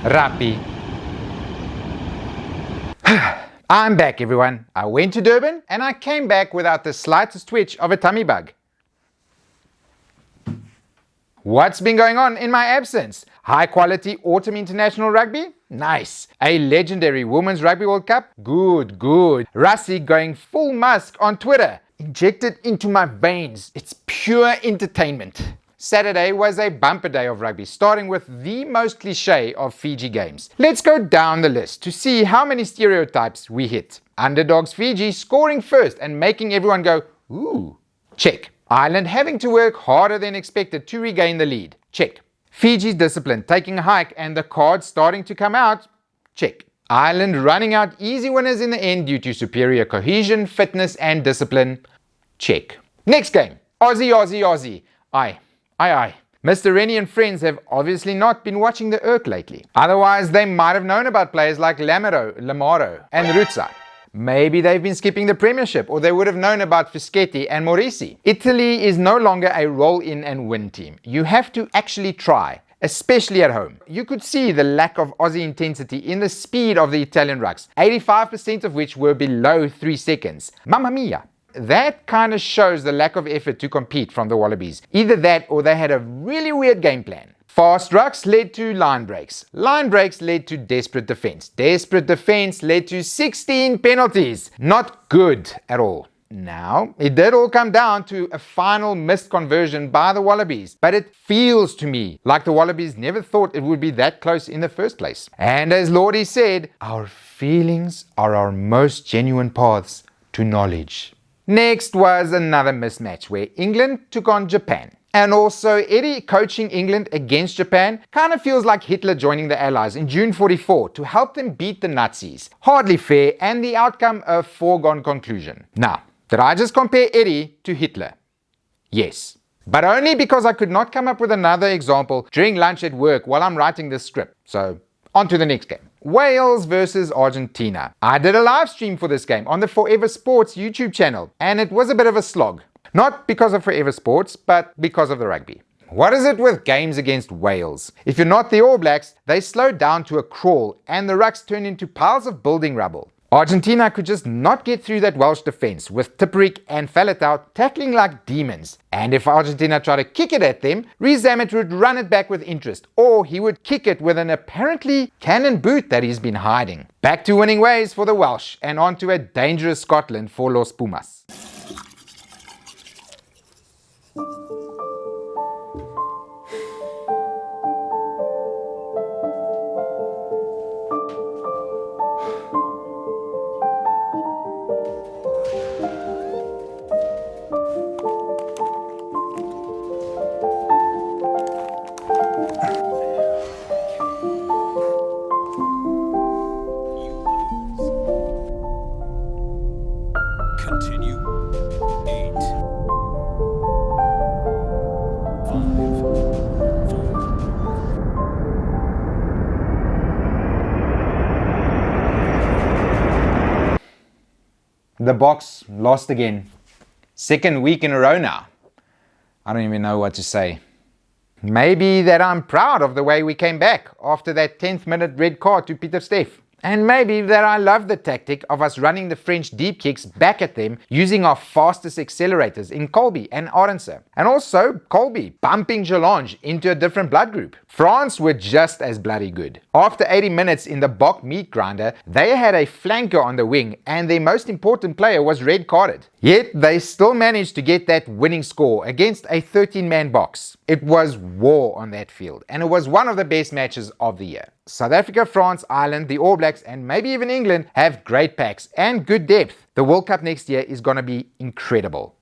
Rugby. I'm back, everyone. I went to Durban and I came back without the slightest twitch of a tummy bug. What's been going on in my absence? High quality autumn international rugby? Nice. A legendary Women's Rugby World Cup? Good. Rassie going full Musk on Twitter. Injected into my veins. It's pure entertainment. Saturday was a bumper day of rugby, starting with the most cliché of Fiji games. Let's go down the list to see how many stereotypes we hit. Underdogs Fiji scoring first and making everyone go, ooh. Check. Ireland having to work harder than expected to regain the lead. Check. Fiji's discipline taking a hike and the cards starting to come out. Check. Ireland running out easy winners in the end due to superior cohesion, fitness and discipline. Check. Next game. Aussie. Aye. Mr. Rennie and friends have obviously not been watching the Urk lately. Otherwise, they might have known about players like Lamaro and Ruzza. Maybe they've been skipping the Premiership, or they would have known about Fischetti and Morisi. Italy is no longer a roll-in and win team. You have to actually try, especially at home. You could see the lack of Aussie intensity in the speed of the Italian rucks, 85% of which were below 3 seconds. Mamma mia! That kind of shows the lack of effort to compete from the Wallabies. Either that or they had a really weird game plan. Fast rucks led to line breaks. Line breaks led to desperate defense. Desperate defense led to 16 penalties. Not good at all. Now, it did all come down to a final missed conversion by the Wallabies, but it feels to me like the Wallabies never thought it would be that close in the first place. And as Lordy said, our feelings are our most genuine paths to knowledge. Next was another mismatch where England took on Japan. And also, Eddie coaching England against Japan kind of feels like Hitler joining the Allies in June 44 to help them beat the Nazis. Hardly fair, and the outcome a foregone conclusion. Now, did I just compare Eddie to Hitler? Yes. But only because I could not come up with another example during lunch at work while I'm writing this script. So, on to the next game. Wales versus Argentina. I did a live stream for this game on the Forever Sports YouTube channel, and it was a bit of a slog. Not because of Forever Sports, but because of the rugby. What is it with games against Wales? If you're not the All Blacks, they slowed down to a crawl and the rucks turned into piles of building rubble. Argentina could just not get through that Welsh defense, with Tipuric and Faletau tackling like demons. And if Argentina tried to kick it at them, Rhys Zammit would run it back with interest, or he would kick it with an apparently cannon boot that he's been hiding. Back to winning ways for the Welsh, and on to a dangerous Scotland for Los Pumas. Continue. 8. 5. 4. The Boks lost again. Second week in a row now. I don't even know what to say. Maybe that I'm proud of the way we came back after that 10th minute red card to Pieter Steff. And maybe that I love the tactic of us running the French deep kicks back at them using our fastest accelerators in Colby and Arendse. And also Colby bumping Gelange into a different blood group. France were just as bloody good. After 80 minutes in the Bok meat grinder, they had a flanker on the wing and their most important player was red carded. Yet they still managed to get that winning score against a 13-man box. It was war on that field and it was one of the best matches of the year. South Africa, France, Ireland, the All Blacks and maybe even England have great packs and good depth. The World Cup next year is gonna be incredible.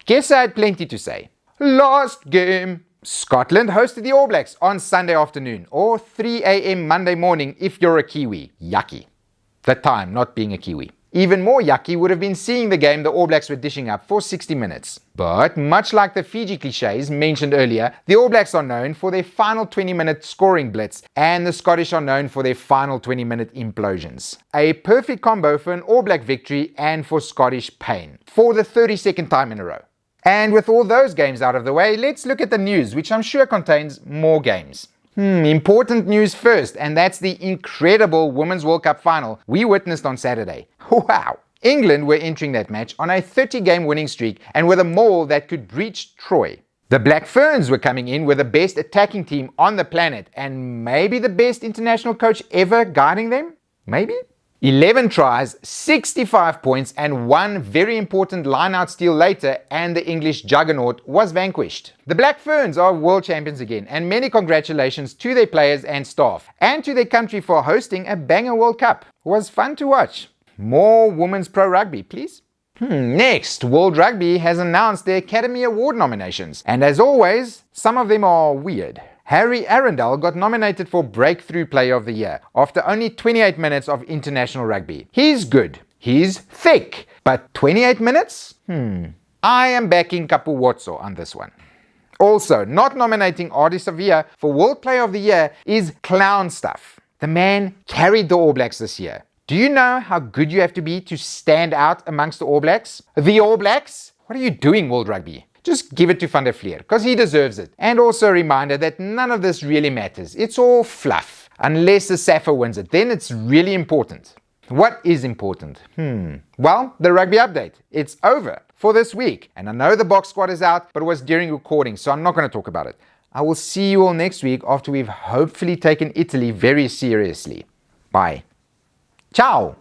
Guess I had plenty to say. Last game. Scotland hosted the All Blacks on Sunday afternoon or 3 a.m. Monday morning if you're a Kiwi. Yucky. The time not being a Kiwi. Even more yucky would have been seeing the game the All Blacks were dishing up for 60 minutes. But much like the Fiji cliches mentioned earlier, the All Blacks are known for their final 20-minute scoring blitz and the Scottish are known for their final 20-minute implosions. A perfect combo for an All Black victory and for Scottish pain, for the 32nd time in a row. And with all those games out of the way, let's look at the news, which I'm sure contains more games. Important news first, and that's the incredible Women's World Cup final we witnessed on Saturday. Wow! England were entering that match on a 30-game winning streak and with a maul that could breach Troy. The Black Ferns were coming in with the best attacking team on the planet and maybe the best international coach ever guiding them? Maybe? 11 tries, 65 points, and one very important line-out steal later, and the English juggernaut was vanquished. The Black Ferns are world champions again, and many congratulations to their players and staff, and to their country for hosting a banger World Cup. It was fun to watch. More women's pro rugby, please. Next, World Rugby has announced their Academy Award nominations, and as always, some of them are weird. Harry Arundel got nominated for Breakthrough Player of the Year after only 28 minutes of international rugby. He's good. He's thick. But 28 minutes? I am backing Kapuwotso on this one. Also, not nominating Artie Savia for World Player of the Year is clown stuff. The man carried the All Blacks this year. Do you know how good you have to be to stand out amongst the All Blacks? The All Blacks? What are you doing, World Rugby? Just give it to Van der Fleer, because he deserves it. And also a reminder that none of this really matters. It's all fluff. Unless the Safa wins it, then it's really important. What is important? Well, the rugby update. It's over for this week. And I know the box squad is out, but it was during recording, so I'm not going to talk about it. I will see you all next week after we've hopefully taken Italy very seriously. Bye. Ciao!